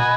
Hello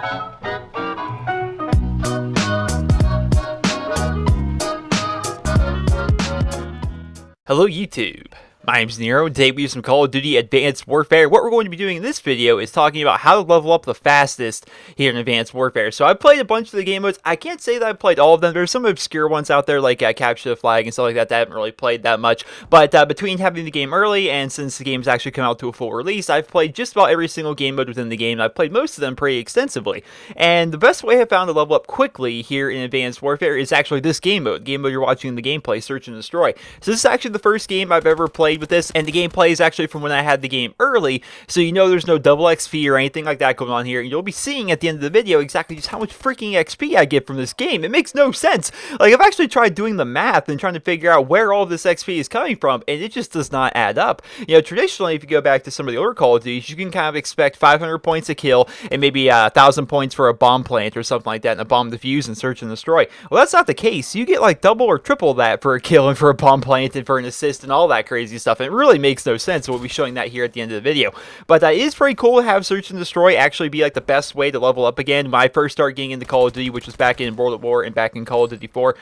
YouTube, my name's Nero, and today we have some Call of Duty Advanced Warfare. What we're going to be doing in this video is talking about how to level up the fastest here in Advanced Warfare. So I've played a bunch of the game modes. I can't say that I've played all of them. There's some obscure ones out there like Capture the Flag and stuff like that I haven't really played that much. But between having the game early and since the game's actually come out to a full release, I've played just about every single game mode within the game. I've played most of them pretty extensively. And the best way I've found to level up quickly here in Advanced Warfare is actually this game mode. The game mode you're watching in the gameplay, Search and Destroy. So this is actually the first game I've ever played with this, and the gameplay is actually from when I had the game early, so you know there's no double XP or anything like that going on here, and you'll be seeing at the end of the video exactly just how much freaking XP I get from this game. It makes no sense. Like, I've actually tried doing the math and trying to figure out where all of this XP is coming from, and it just does not add up. You know, traditionally, if you go back to some of the older Call of Duties, you can kind of expect 500 points a kill and maybe 1,000 points for a bomb plant or something like that, and a bomb defuse and Search and Destroy. Well, that's not the case. You get like double or triple that for a kill and for a bomb plant and for an assist and all that crazy stuff. And it really makes no sense. We'll be showing that here at the end of the video. But it is pretty cool to have Search and Destroy actually be like the best way to level up again. When I first started getting into Call of Duty, which was back in World at War and back in Call of Duty 4,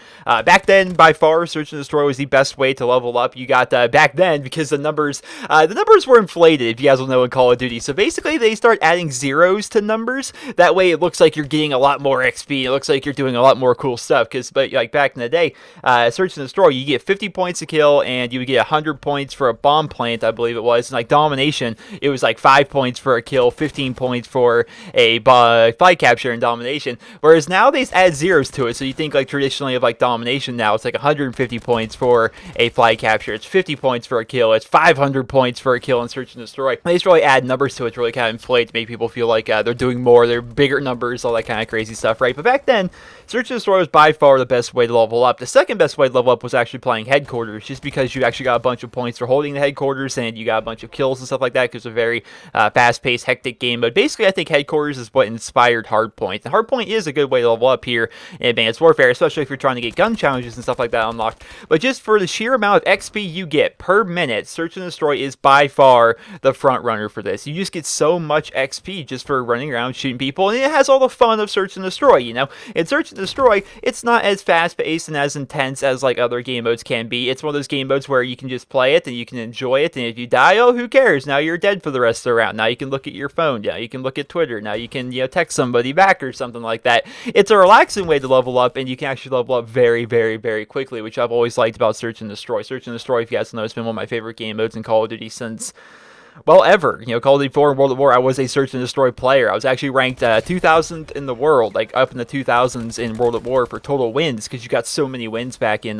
back then, by far, Search and Destroy was the best way to level up. You got back then, because the numbers were inflated, if you guys will know, in Call of Duty. So basically, they start adding zeros to numbers. That way, it looks like you're getting a lot more XP. It looks like you're doing a lot more cool stuff. But like back in the day, Search and Destroy, you get 50 points a kill, and you would get 100 points for a bomb plant, I believe it was. And like Domination, it was like 5 points for a kill, 15 points for a flag capture in Domination. Whereas now they add zeros to it. So you think like traditionally of like Domination now, it's like 150 points for a flag capture. It's 50 points for a kill. It's 500 points for a kill in Search and Destroy. They just really add numbers to it to really kind of inflate, to make people feel like they're doing more, they're bigger numbers, all that kind of crazy stuff, right? But back then, Search and Destroy was by far the best way to level up. The second best way to level up was actually playing Headquarters, just because you actually got a bunch of points for holding the Headquarters, and you got a bunch of kills and stuff like that, because it's a very fast-paced, hectic game. But basically, I think Headquarters is what inspired Hardpoint. And Hardpoint is a good way to level up here in Advanced Warfare, especially if you're trying to get gun challenges and stuff like that unlocked. But just for the sheer amount of XP you get per minute, Search and Destroy is by far the front runner for this. You just get so much XP just for running around shooting people, and it has all the fun of Search and Destroy, you know? In Search and Destroy, it's not as fast-paced and as intense as like other game modes can be. It's one of those game modes where you can just play it and you can enjoy it, and if you die, oh, who cares? Now you're dead for the rest of the round. Now you can look at your phone. Now you can look at Twitter. Now you can, you know, text somebody back or something like that. It's a relaxing way to level up, and you can actually level up very, very, very quickly, which I've always liked about Search and Destroy. Search and Destroy, if you guys know, has been one of my favorite game modes in Call of Duty since, well, ever. You know, Call of Duty 4 and World at War, I was a Search and Destroy player. I was actually ranked 2000th in the world, like up in the 2000s in World at War for total wins, because you got so many wins back in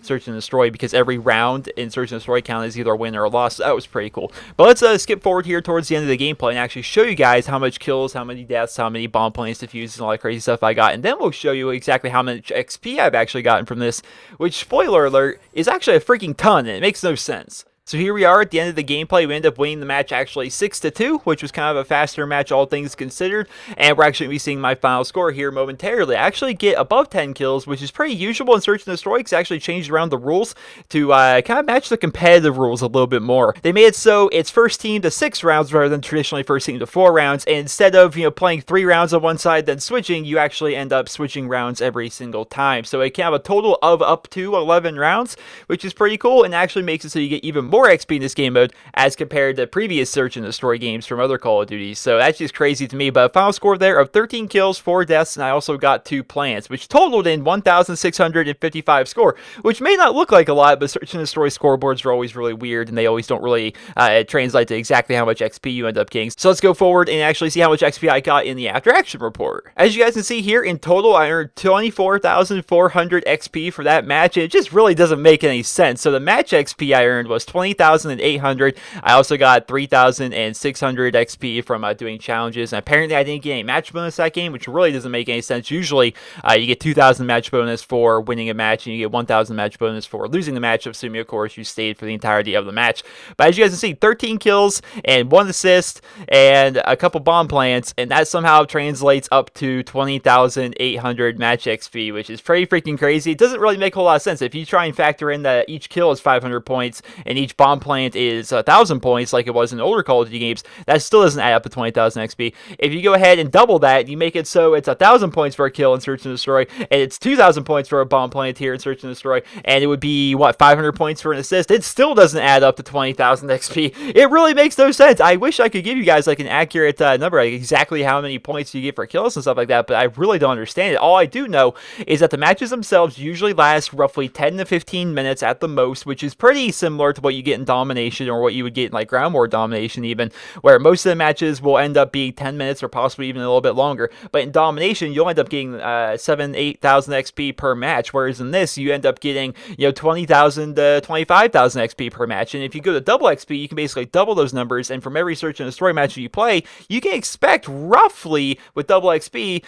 Search and Destroy, because every round in Search and Destroy counted as either a win or a loss. So that was pretty cool. But let's skip forward here towards the end of the gameplay and actually show you guys how much kills, how many deaths, how many bomb plants, defuses, and all that crazy stuff I got. And then we'll show you exactly how much XP I've actually gotten from this, which, spoiler alert, is actually a freaking ton, and it makes no sense. So here we are at the end of the gameplay. We end up winning the match actually 6-2, which was kind of a faster match, all things considered. And we're actually going to be seeing my final score here momentarily. I actually get above 10 kills, which is pretty usual in Search and Destroy, because I actually changed around the rules to kind of match the competitive rules a little bit more. They made it so it's first team to 6 rounds rather than traditionally first team to 4 rounds. And instead of, you know, playing 3 rounds on one side then switching, you actually end up switching rounds every single time. So it can have a total of up to 11 rounds, which is pretty cool, and actually makes it so you get even more XP in this game mode as compared to previous Search and Destroy games from other Call of Duty. So that's just crazy to me. But a final score there of 13 kills, 4 deaths, and I also got 2 plants, which totaled in 1,655 score, which may not look like a lot, but Search and Destroy scoreboards are always really weird, and they always don't really translate to exactly how much XP you end up getting. So let's go forward and actually see how much XP I got in the after action report. As you guys can see here, in total, I earned 24,400 XP for that match, and it just really doesn't make any sense. So the match XP I earned was 20,800. I also got 3,600 XP from doing challenges, and apparently I didn't get any match bonus that game, which really doesn't make any sense. Usually you get 2,000 match bonus for winning a match, and you get 1,000 match bonus for losing the match, assuming of course you stayed for the entirety of the match. But as you guys can see, 13 kills and 1 assist and a couple bomb plants, and that somehow translates up to 20,800 match XP, which is pretty freaking crazy. It doesn't really make a whole lot of sense if you try and factor in that each kill is 500 points and each each bomb plant is 1,000 points like it was in older Call of Duty games, that still doesn't add up to 20,000 XP. If you go ahead and double that, you make it so it's 1,000 points for a kill in Search and Destroy, and it's 2,000 points for a bomb plant here in Search and Destroy, and it would be, what, 500 points for an assist. It still doesn't add up to 20,000 XP. It really makes no sense. I wish I could give you guys like an accurate number, like exactly how many points you get for kills and stuff like that, but I really don't understand it. All I do know is that the matches themselves usually last roughly 10 to 15 minutes at the most, which is pretty similar to what you get in Domination, or what you would get in like Ground War Domination even, where most of the matches will end up being 10 minutes or possibly even a little bit longer. But in Domination, you'll end up getting 7,000-8,000 XP per match, whereas in this, you end up getting, 20,000 to 25,000 XP per match. And if you go to double XP, you can basically double those numbers, and from every Search and Destroy match that you play, you can expect roughly, with double XP,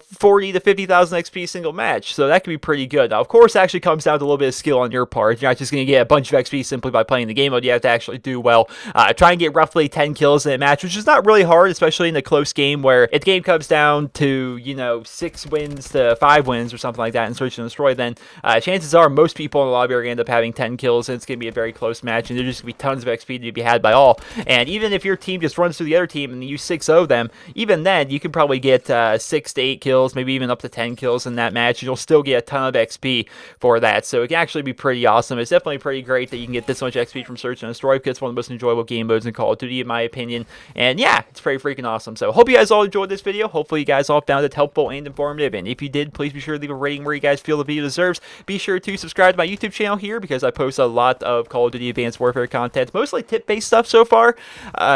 40 to 50,000 XP single match. So that can be pretty good. Now, of course, it actually comes down to a little bit of skill on your part. You're not just going to get a bunch of XP simply by playing the game mode. You have to actually do well. Try and get roughly 10 kills in a match, which is not really hard, especially in a close game where if the game comes down to, 6 wins to 5 wins or something like that in Search and Destroy, then chances are most people in the lobby are going to end up having 10 kills, and it's going to be a very close match, and there's just going to be tons of XP to be had by all. And even if your team just runs through the other team and you 6-0 them, even then, you can probably get 6 to 8 kills, maybe even up to 10 kills in that match, and you'll still get a ton of XP for that. So it can actually be pretty awesome. It's definitely pretty great that you can get this much XP from Search and Destroy, because it's one of the most enjoyable game modes in Call of Duty, in my opinion. And yeah, it's pretty freaking awesome. So hope you guys all enjoyed this video. Hopefully you guys all found it helpful and informative. And if you did, please be sure to leave a rating where you guys feel the video deserves. Be sure to subscribe to my YouTube channel here, because I post a lot of Call of Duty Advanced Warfare content, mostly tip-based stuff so far,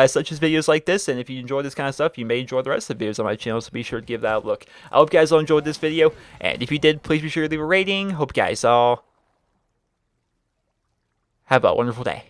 such as videos like this. And if you enjoy this kind of stuff, you may enjoy the rest of the videos on my channel, so be sure to give that a look. I hope you guys all enjoyed this video, and if you did, please be sure to leave a rating. Hope you guys all have a wonderful day.